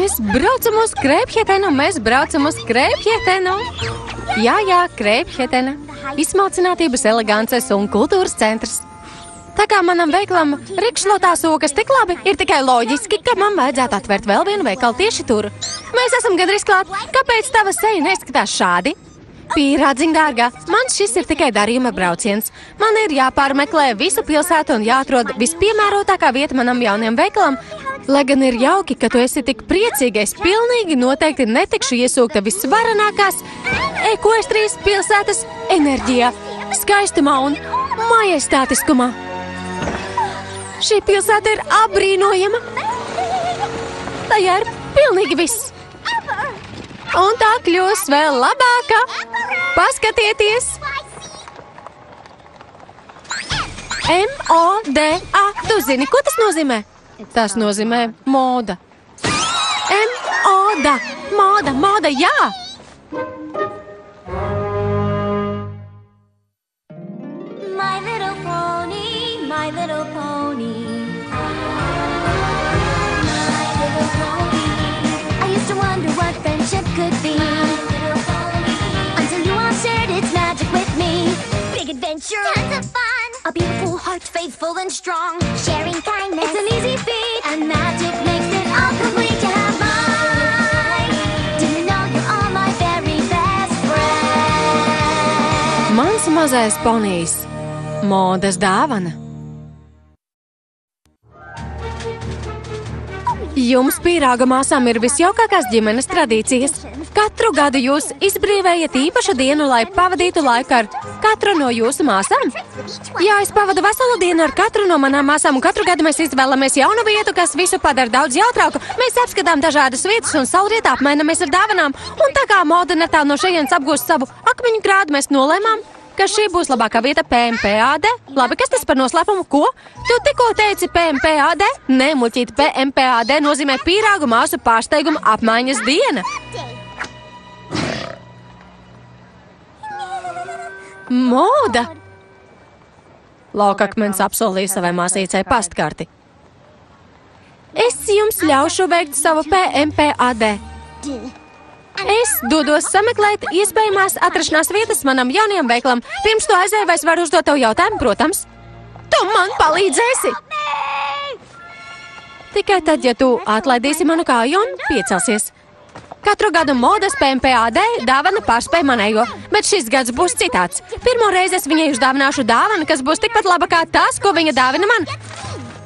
Mēs braucam uz Kreiphetenu, Jā, Kreiphetena. Izsmalcinātības, elegances un kultūras centrs. Tā kā manam veikalam rikšlotās okas tik labi, ir tikai loģiski, ka man vajadzētu atvērt vēl vienu veikalu tieši tur. Mēs esam gandrīz klāt. Kāpēc tava seja neskatās šādi? Pīrādziņ, dārgā, man šis ir tikai darījuma brauciens. Man ir jāpārmeklē visa pilsēta un jāatrod vispiemērotākā vieta manam jaunajam veikalam. Lai gan ir jauki, ka tu esi tik priecīgais, pilnīgi noteikti netikšu iesūkta visvarenākās Ekvestrijas pilsētas enerģijā, skaistumā un majestātiskumā. Šī pilsēta ir apbrīnojama. Tajā ir pilnīgi viss. Un tā kļūs vēl labāka. Paskatieties! M-O-D-A. Tu zini, ko tas nozīmē? Tas nozīmē moda. M-O-D-A. Moda, jā! My little pony, my little pony. My little pony. I used to wonder what friendship could be. Until you all shared its magic with me. Big adventure, tons of fun. A beautiful heart, faithful and strong. Sharing kindness, it's an easy feat. And magic makes it all complete to have mine. Do you know you're all my very best friend? Mans mazais ponijs. Modas dāvana. Jums pīrāga māsām ir visjaukākās ģimenes tradīcijas. Katru gadu jūs izbrīvējat īpašu dienu, lai pavadītu laiku ar katru no jūsu māsām. Jā, es pavadu veselu dienu ar katru no manām māsām, un katru gadu mēs izvēlamies jaunu vietu, kas visu padara daudz jautrāku. Mēs apskatām dažādas vietas un saulrietā apmainamies ar dāvanām. Un tā kā moda netālu no šejienes apgūst savu akmeņu grādu, mēs nolēmām, ka šī būs labākā vieta PMPAD. Labi, kas tas par noslēpumu? Ko? Tu tikko teici PMPAD? Nē, muļķīt, PMPAD nozīmē pīrāgu māsu pārsteiguma apmaiņas diena. Moda! Laukakmens apsolīja savai māsīcai pastkarti. Es jums ļaušu veikt savu PMPAD. Es dodos sameklēt iespējamās atrašanās vietas manam jaunajam veikalam. Pirms tu aizēju, vai es varu uzdot tev jautājumu, protams? Tu man palīdzēsi! Tikai tad, ja tu atlaidīsi manu kāju un piecelsies. Katru gadu modas PMPAD dāvana pārspēj manējo, bet šis gads būs citāds. Pirmo reizi es viņai uzdāvināšu dāvanu, kas būs tikpat laba kā tās, ko viņa dāvina man.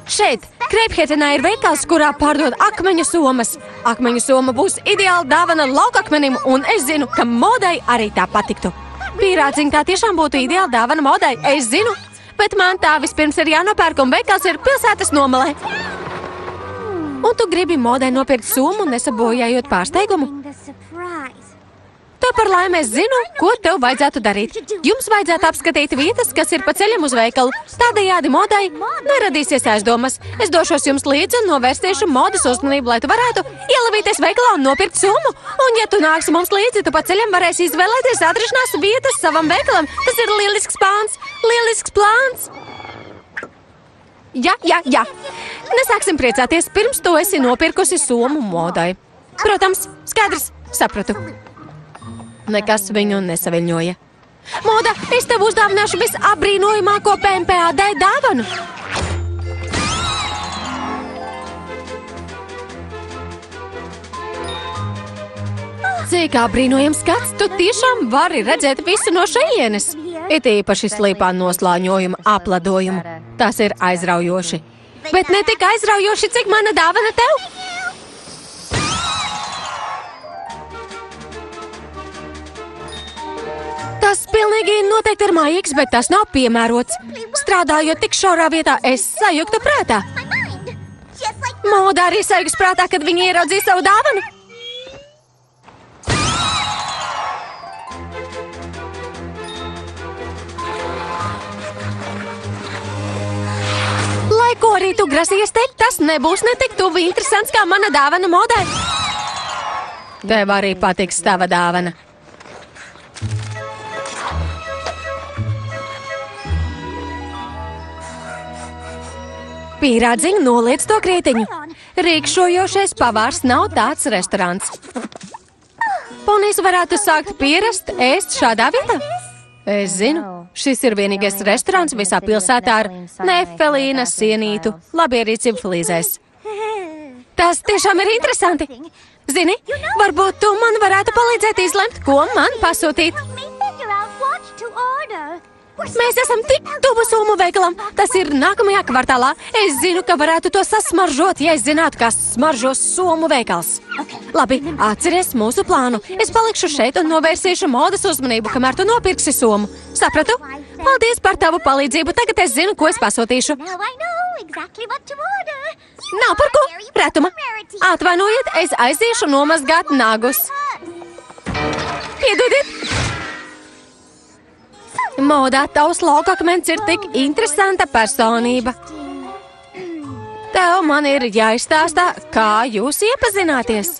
Šeit, Kreiphetenā ir veikals, kurā pārdod akmeņu somas. Akmeņu soma būs ideāla dāvana laukakmenim, un es zinu, ka modai arī tā patiktu. Pīrādziņ, tā tiešām būtu ideāla dāvana modai, es zinu, bet man tā vispirms ir jānopērk, un veikals ir pilsētas nomalē. Un tu gribi modai nopirkt somu, nesabojājot pārsteigumu? Tā par laimi es zinu, ko tev vajadzētu darīt. Jums vajadzētu apskatīt vietas, kas ir pa ceļam uz veikalu. Tādējādi modai neradīsies aizdomas. Es došos jums līdzi un novērstīšu modas uzmanību, lai tu varētu ielavīties veikalā un nopirkt somu. Un ja tu nāksi mums līdzi, tu pa ceļam varēsi izvēlēties atrašanās vietas savam veikalam. Tas ir lielisks plāns. Lielisks plāns! Jā. Nesāksim priecāties, pirms tu esi nopirkusi somu modai. Protams, skaidrs, sapratu. Nekas viņu nesaviļņoja. Moda, es tev uzdāvināšu visapbrīnojamāko PMPAD dāvanu. Cik apbrīnojams skats, tu tiešām vari redzēt visu no šejienes. It īpaši slīpā noslāņojuma apladojumu. Tas ir aizraujoši. Bet ne tik aizraujoši, cik mana dāvana tev. Tas pilnīgi noteikti ir mājīgs, bet tas nav piemērots. Strādājot tik šaurā vietā, es sajuktu prātā. Moda arī sajuks prātā, kad viņi ieraudzīja savu dāvanu. Lai ko arī tu grasies teikt, tas nebūs ne tik tuvu interesants kā mana dāvana modai. Tev arī patiks tava dāvana. Pīrādziņ, noliec to krietiņu. Rīkšojošais pavārs nav tāds restorāns. Ponijs varētu sākt pierast ēst šādā vietā? Es zinu, šis ir vienīgais restorāns visā pilsētā ar nefelīna sienītu, labierīcību flīzēs. Tas tiešām ir interesanti. Zini, varbūt tu man varētu palīdzēt izlemt, ko man pasūtīt. Mēs esam tik tuvu somu veikalam. Tas ir nākamajā kvartālā. Es zinu, ka varētu to sasmaržot, ja es zinātu, kā smaržo somu veikals. Labi, atceries mūsu plānu. Es palikšu šeit un novērsīšu modes uzmanību, kamēr tu nopirksi somu. Sapratu? Paldies par tavu palīdzību. Tagad es zinu, ko es pasūtīšu. Nav par ko. Retuma. Atvainojiet, es aiziešu nomazgāt nagus. Piedodiet. Modā tavs laukakmens ir tik interesanta personība. Tev man ir jāizstāstā, kā jūs iepazināties.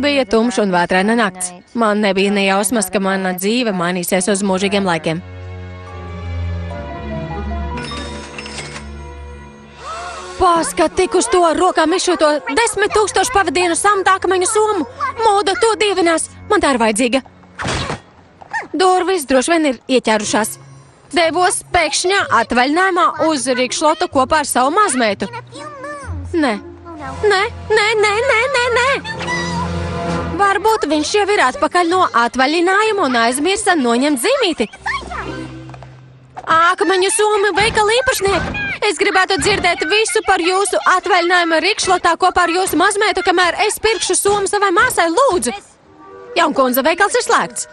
Bija tumšs un vētraina nakts. Man nebija nejausmas, ka mana dzīve mainīsies uz mūžīgiem laikiem. Paskat tik uz to rokām izšūto 10 000 pavadienu samtākmeņu somu. Moda to dievinās. Man tā ir vajadzīga. Durvis droši vien ir ieķērušās. Devos pēkšņā atvaļinājumā uz Rikšlotu kopā ar savu mazmeitu. Nē. Varbūt viņš jau ir atpakaļ no atvaļinājuma un aizmirsa noņemt zīmīti. Akmeņu somu veikala īpašnieki. Es gribētu dzirdēt visu par jūsu atvaļinājumu Rikšlotā kopā ar jūsu mazmeitu, kamēr es pirkšu somu savai māsai, lūdzu. Jaunkundze, veikals ir slēgts.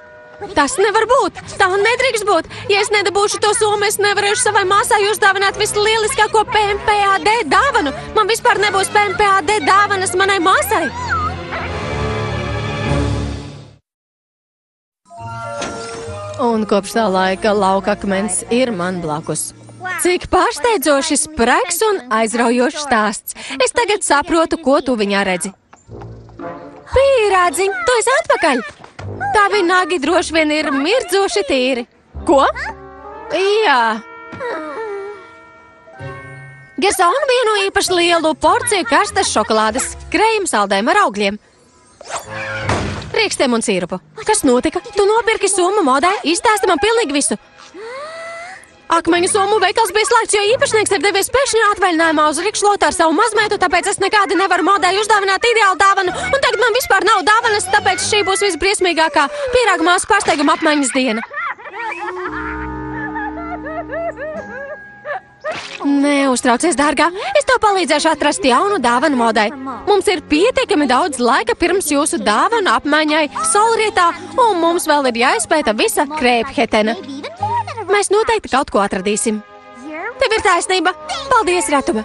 Tas nevar būt. Tā nedrīkst būt. Ja es nedabūšu to somu, es nevarēšu savai māsai uzdāvināt vislieliskāko PMPAD dāvanu. Man vispār nebūs PMPAD dāvanas manai māsai. Un kopš tā laika laukakmens ir man blakus. Cik pārsteidzoši spraigs un aizraujošs stāsts. Es tagad saprotu, ko tu viņā redzi. Pīrādziņ, tu esi atpakaļ! Tavi nagi droši vien ir mirdzoši tīri. Ko? Jā. Gersona vienu īpaši lielu porciju karstas šokolādes, krējuma saldējumu ar augļiem. Riekstiem un sīrupu. Kas notika? Tu nopirki somu modē, izstāsti man pilnīgi visu. Akmeņu somu veikals bija slēgts, jo īpašnieks ir devies pēkšņi atvaļinājumā uz Rikšlotu ar savu mazmeitu, tāpēc es nekādi nevaru modē uzdāvināt ideālu dāvanu, un tagad man vispār nav dāvanas, tāpēc šī būs visbriesmīgākā pīrāgu māsu pārsteiguma apmaiņas diena. Neuztraucies, dārgā, es tev palīdzēšu atrast jaunu dāvanu modai. Mums ir pietiekami daudz laika pirms jūsu dāvanu apmaiņai Solrietā, un mums vēl ir jāizpēta visa Kreiphetena. Mēs noteikti kaut ko atradīsim. Tev ir taisnība. Paldies, Ratuma.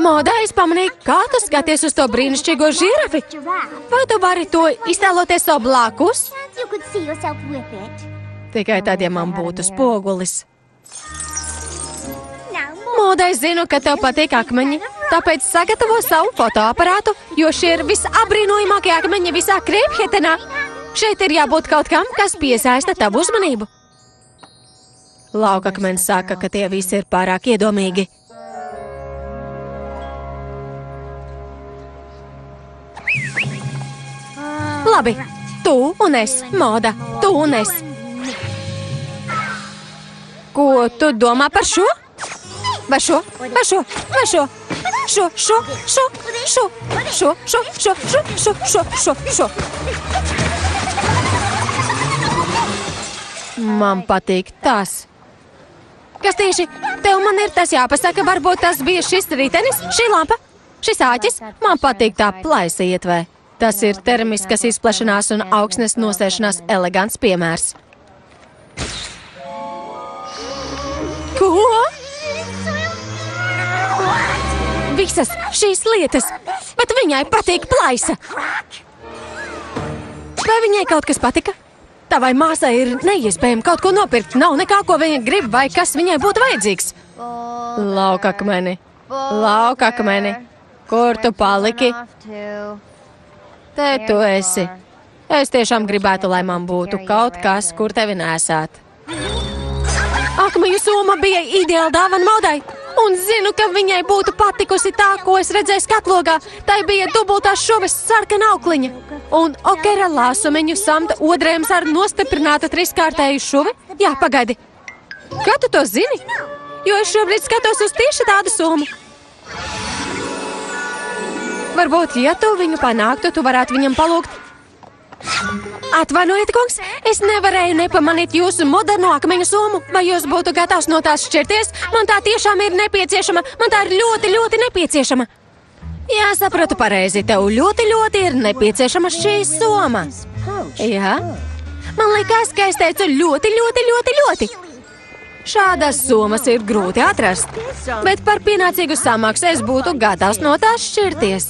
Modā, es pamanīju, kā tu skaties uz to brīnišķīgo žirafi. Vai tu vari to iztēloties sev blakus? Tikai tad, ja man būtu spogulis. Modā, es zinu, ka tev patīk akmeņi, tāpēc sagatavo savu fotoaparātu, jo šie ir visabrīnojamākie akmeņi visā Kreiphetenā. Šeit ir jābūt kaut kam, kas piesaista tavu uzmanību. Laukakmens saka, ka tie visi ir pārāk iedomīgi. Labi, tu un es, Moda, tu un es. Ko tu domā par šo? Vai šo? Vai šo? Vai šo? Šo. Man patīk tas. Kas tieši? Tev man ir tas jāpasaka, varbūt tas bija šis ritenis, šī lampa, šis āķis. Man patīk tā plaisa ietvē. Tas ir termiskas izplešanās un augsnes nosēšanās elegants piemērs. Ko? Visas šīs lietas, bet viņai patīk plaisa. Vai viņai kaut kas patika? Tavai māsai ir neiespējami kaut ko nopirkt. Nav nekā, ko viņa grib vai kas viņai būtu vajadzīgs. Laukakmeni, kur tu paliki? Te tu esi. Es tiešām gribētu, lai man būtu kaut kas, kur tevi nesāt. Akmeņu soma bija ideāla dāvana Maudai, un zinu, ka viņai būtu patikusi tā, ko es redzēju skatlogā. Tai bija dubultās šuves sarkana aukliņa, un okera lāsumeņu samta odrējums ar nostiprinātu triskārtēju šuvi. Jā, pagaidi. Kā tu to zini? Jo es šobrīd skatos uz tieši tādu somu. Varbūt, ja tu viņu panāktu, tu varētu viņam palūgt. Atvainojiet, kungs, es nevarēju nepamanīt jūsu moderno akmeņu somu. Vai jūs būtu gatavs no tās šķirties? Man tā tiešām ir nepieciešama. Man tā ir ļoti, ļoti nepieciešama. Jā, sapratu pareizi. Tev ļoti, ļoti ir nepieciešama šī soma. Jā? Man likās, ka es teicu ļoti, ļoti, ļoti, ļoti. Šādas somas ir grūti atrast, bet par pienācīgu samaksu es būtu gatavs no tās šķirties.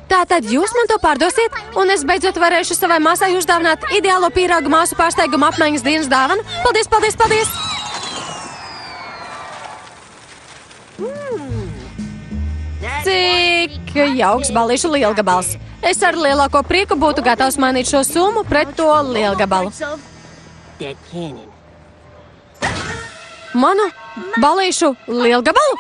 Tātad jūs man to pārdosiet, un es beidzot varēšu savai māsai uzdāvināt ideālo pīrāgu māsu pārsteiguma apmaiņas dienas dāvanu. Paldies, paldies, paldies! Cik jauks balīšu lielgabals. Es ar lielāko prieku būtu gatavs mainīt šo summu pret to lielgabalu. Manu balīšu lielgabalu?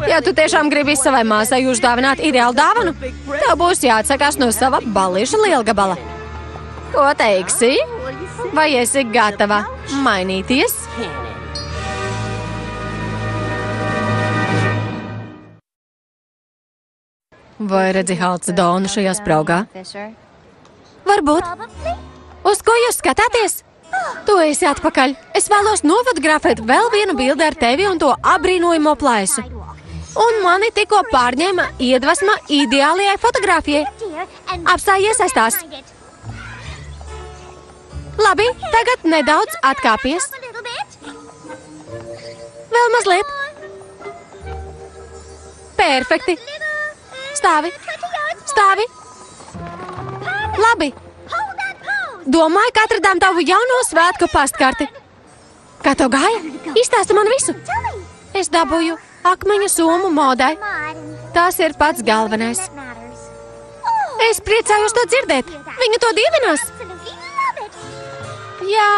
Ja tu tiešām gribi savai māsai uzdāvināt ideālu dāvanu, tev būs jāatsakās no sava balīša lielgabala. Ko teiksi? Vai esi gatava mainīties? Vai redzi Halcedonu šajā spraugā? Varbūt. Uz ko jūs skatāties? Tu esi atpakaļ. Es vēlos nofotografēt vēl vienu bildi ar tevi un to apbrīnojamo plaisu. Un mani tikko pārņēma iedvesma ideālajai fotografijai. Apstājies aiz tās. Labi, tagad nedaudz atkāpies. Vēl mazliet. Perfekti. Stāvi. Stāvi. Labi. Domāju, ka atradām tavu jauno svētku pastkarti. Kā tev gāja? Izstāsti man visu. Es dabūju akmeņu somu Maudai. Tas ir pats galvenais. Es priecājos to dzirdēt. Viņa to dievinās. Jā.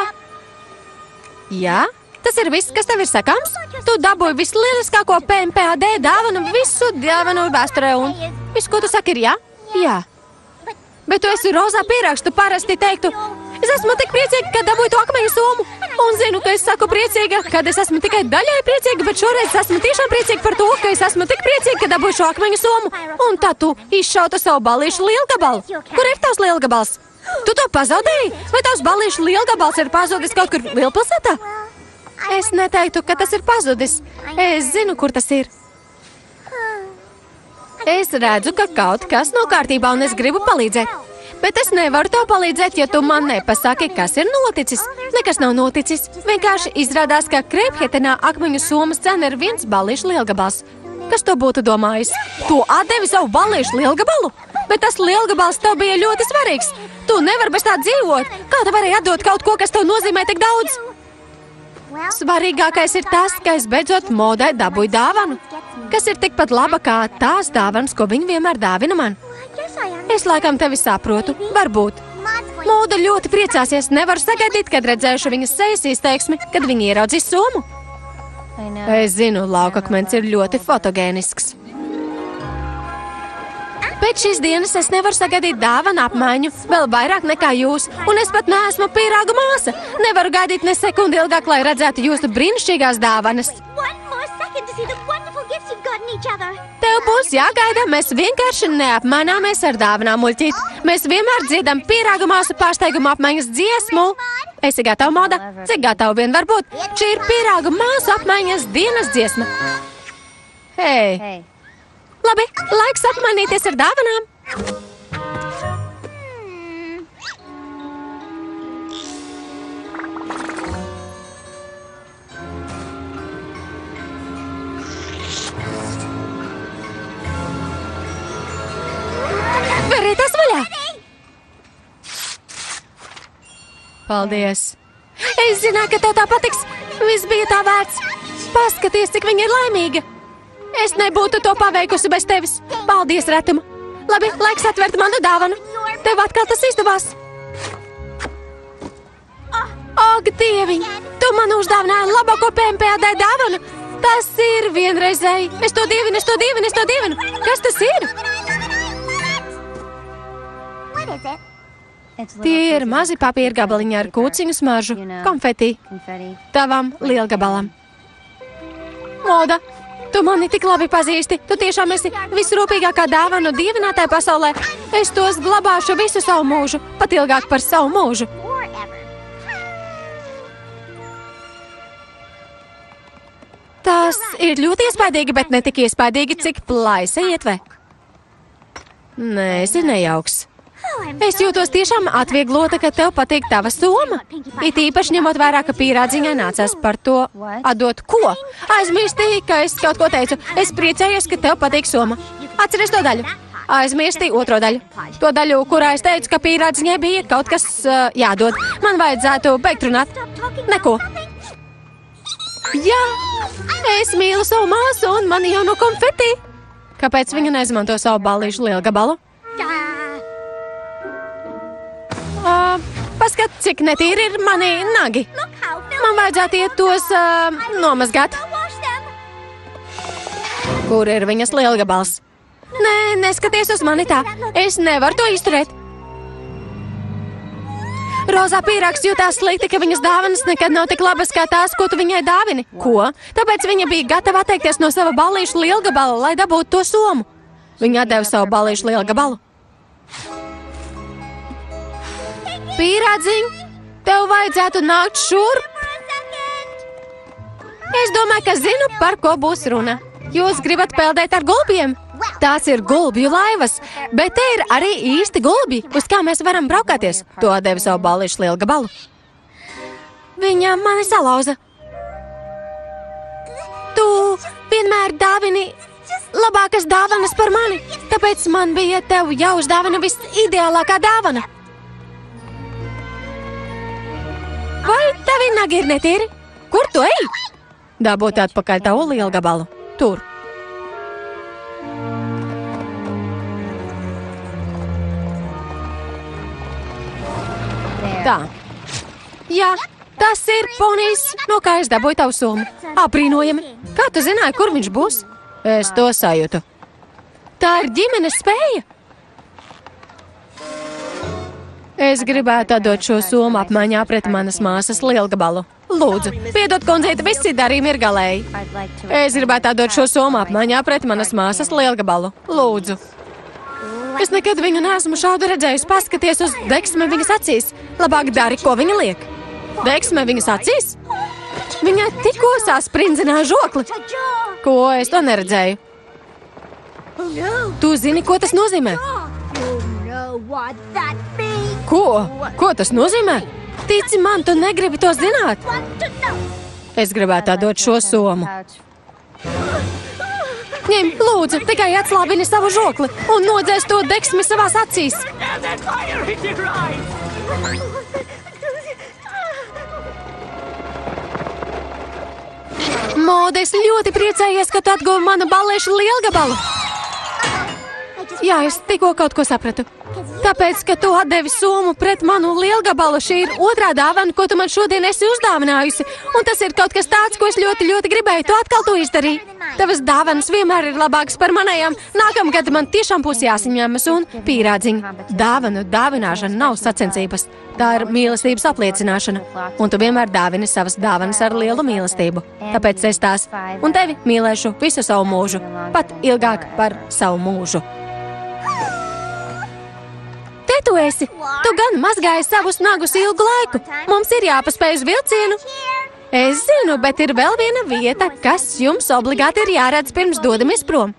Jā? Tas ir viss, kas tev ir sakāms? Tu dabūji vislieliskāko PMPAD dāvanu visu dāvanu vēsturē un viss, ko tu saki, ir jā? Jā. Bet tu esi rozā pierakstu, parasti teiktu, es esmu tik priecīga, ka dabūju to akmeņu somu. Un zinu, ka es saku priecīga, kad es esmu tikai daļai priecīga, bet šoreiz esmu tiešām priecīga par to, ka es esmu tik priecīga, ka dabūju šo akmeņu somu. Un tad tu izšautu savu balīšu lielgabalu. Kur ir tavs lielgabals? Tu to pazaudēji? Vai tavs balīšu lielgabals ir pazudis kaut kur lielpilsētā? Es neteiktu, ka tas ir pazudis. Es zinu, kur tas ir. Es redzu, ka kaut kas nav kārtībā un es gribu palīdzēt. Bet es nevaru tev palīdzēt, ja tu man nepasaki, kas ir noticis. Nekas nav noticis. Vienkārši izrādās, ka Kreiphetenā akmeņu somas cena ir 1 balīšu lielgabals. Kas to būtu domājis? Tu atdevi savu balīšu lielgabalu? Bet tas lielgabals tev bija ļoti svarīgs. Tu nevari bez tā dzīvot. Kā tu varēji atdot kaut ko, kas tev nozīmē tik daudz? Svarīgākais ir tas, ka es beidzot Maudai dabūju dāvanu, kas ir tikpat laba kā tās dāvanas, ko viņa vienmēr dāvina man. Es laikam tevi saprotu, varbūt. Mauda ļoti priecāsies, nevaru sagaidīt, kad redzēšu viņas sejas izteiksmi, kad viņa ieraudzīs somu. Es zinu, laukakmens ir ļoti fotogēnisks. Pēc šīs dienas es nevaru sagaidīt dāvanu apmaiņu vēl vairāk nekā jūs, un es pat neesmu pīrāgu māsa. Nevaru gaidīt ne sekundi ilgāk, lai redzētu jūsu brīnišķīgās dāvanas. Tev būs jāgaida, mēs vienkārši neapmaināmies ar dāvanām, muļķīt. Mēs vienmēr dziedam pīrāgu māsu pārsteiguma apmaiņas dziesmu. Esi gatava, Mauda? Cik gatava vien var būt? Šī ir pīrāgu māsu apmaiņas dienas dziesma. Hei! Labi, laiks apmainīties ar dāvanām. Veriet tās vaļā! Paldies! Es zināju, ka tev tā patiks. Viss bija tā vērts. Paskaties, cik viņa ir laimīga. Es nebūtu to paveikusi bez tevis. Paldies, Retuma. Labi, laiks atvērt manu dāvanu. Tev atkal tas izdevās. Ak, dieviņ, tu man uzdāvināji labāko PMPAD dāvanu. Tas ir vienreizēji. Es to dievinu. Kas tas ir? Tie ir mazi papīra gabaliņi ar kūciņu smaržu, konfeti, tavam lielgabalam. Moda, tu mani tik labi pazīsti. Tu tiešām esi visrūpīgākā dāvanu dievinātāja pasaulē. Es tos glabāšu visu savu mūžu, pat ilgāk par savu mūžu. Tas ir ļoti iespaidīgi, bet ne tik iespaidīgi, cik plaisa ietve. Nē, esi nejauks. Es jūtos tiešām atvieglota, ka tev patīk tava soma. It īpaši ņemot vērā, ka pīrādziņai nācās par to atdot ko? Aizmirstīju, ka es kaut ko teicu. Es priecājos, ka tev patīk soma. Atceries to daļu. Aizmirstīju otro daļu. To daļu, kurā es teicu, ka pīrādziņai bija kaut kas jādod. Man vajadzētu beigt runāt. Neko. Jā, es mīlu savu māsu un mani jauno konfeti. Kāpēc viņa neizmanto savu ballīšu lielgabalu? Paskat, cik netīri ir mani nagi. Man vajadzētu iet tos nomazgāt. Kur ir viņas lielgabals? Nē, neskaties uz mani tā. Es nevaru to izturēt. Rozā pīrāgs jutās slikti, ka viņas dāvanas nekad nav tik labas kā tās, ko tu viņai dāvini. Ko? Tāpēc viņa bija gatava atteikties no sava ballīšu lielgabala, lai dabūtu to somu. Viņa atdeva savu ballīšu lielgabalu. Pīrādziņ, tev vajadzētu nākt šurp. Es domāju, ka zinu, par ko būs runa. Jūs gribat peldēt ar gulbiem? Tās ir gulbju laivas, bet te ir arī īsti gulbi, uz kā mēs varam braukāties. To atdeva savu ballīšu lielgabalu. Viņa mani salauza. Tu vienmēr dāvini labākas dāvanas par mani, tāpēc man bija tev jāuzdāvina visideālākā dāvana. Vai tavi nagi ir netīri? Kur tu ej? Dabūt atpakaļ tavu lielgabalu. Tur. Tā. Jā, tas ir ponijs, no kā es dabūju tavu somu. Aprīnojami. Kā tu zināji, kur viņš būs? Es to sajūtu. Tā ir ģimenes spēja. Es gribētu atdot šo somu apmaiņā pret manas māsas lielgabalu. Lūdzu, piedod, kundzīte, visi darījumi ir galēji. Es gribētu atdot šo somu apmaiņā pret manas māsas lielgabalu. Lūdzu. Es nekad viņu neesmu šādu redzējusi. Paskaties uz deksmi viņas acīs. Labāk dari, ko viņa liek. Deksme viņas acīs? Viņa tikko sasprindzināja žokli. Ko? Es to neredzēju. Tu zini, ko tas nozīmē? Ko? Ko tas nozīmē? Tici man, tu negribi to zināt. Es gribētu atdot šo somu. Ņem, lūdzu, tikai atslābini savu žokli un nodzēs to deksmi savās acīs. Mode, es ļoti priecājies, ka tu atguvi manu ballīšu lielgabalu. Jā, es tikko kaut ko sapratu. Tāpēc, ka tu atdevi somu pret manu lielgabalu, šī ir otrā dāvana, ko tu man šodien esi uzdāvinājusi. Un tas ir kaut kas tāds, ko es ļoti, ļoti gribēju. Tu atkal to izdarīji. Tavas dāvanas vienmēr ir labākas par manējām. Nākamgad man tiešām būs jāsaņemas un pīrādziņa. Dāvanu dāvināšana nav sacensības. Tā ir mīlestības apliecināšana. Un tu vienmēr dāvini savas dāvanas ar lielu mīlestību. Tāpēc es tās un tevi mīlēšu visu savu mūžu. Pat ilgāk par savu mūžu. Te tu esi! Tu gan mazgāji savus nagus ilgu laiku. Mums ir jāpaspēj uz vilcienu. Es zinu, bet ir vēl viena vieta, kas jums obligāti ir jāredz pirms dodamies prom.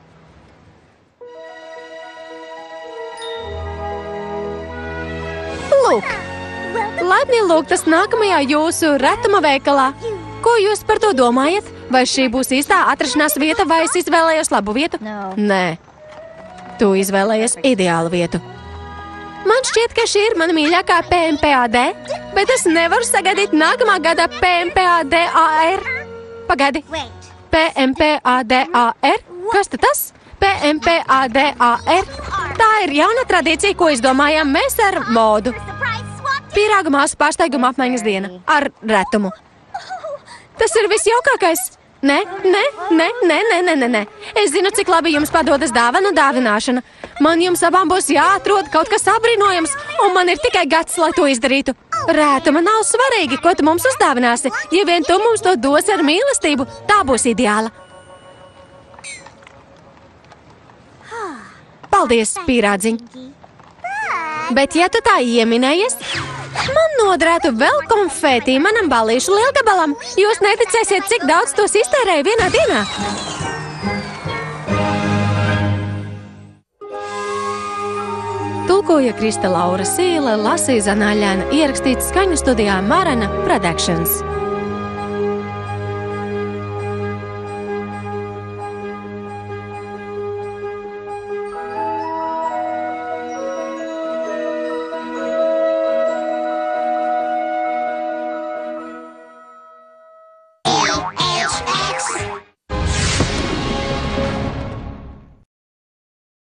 Lūk! Laipni lūgtas nākamajā jūsu retuma veikalā. Ko jūs par to domājat? Vai šī būs īstā atrašanās vieta, vai es izvēlējos labu vietu? Nē. Tu izvēlējies ideālu vietu. Man šķiet, ka šī ir mana mīļākā PMPAD, bet es nevaru sagaidīt nākamā gada PMPADAR. Pagaidi. PMPADAR? Kas tad tas? PMPADAR? Tā ir jauna tradīcija, ko izdomājām mēs ar modu. Pīrāga māsu pārsteiguma apmaiņas diena ar retumu. Tas ir visjaukākais. Nē. Es zinu, cik labi jums padodas dāvanu dāvināšana. Man jums abām būs jāatrod kaut kas apbrīnojams, un man ir tikai gads, lai to izdarītu. Rētuma nav svarīgi, ko tu mums uzdāvināsi. Ja vien tu mums to dos ar mīlestību, tā būs ideāla. Paldies, pīrādziņ. Bet ja tu tā ieminējies, man noderētu vēl konfeti manam ballīšu lielgabalam. Jūs neticēsiet, cik daudz tos iztērēju vienā dienā. Tulkoja Krista Laura Sīle, lasīja Zanaļēna, ierakstīts skaņu studijā Marana Productions.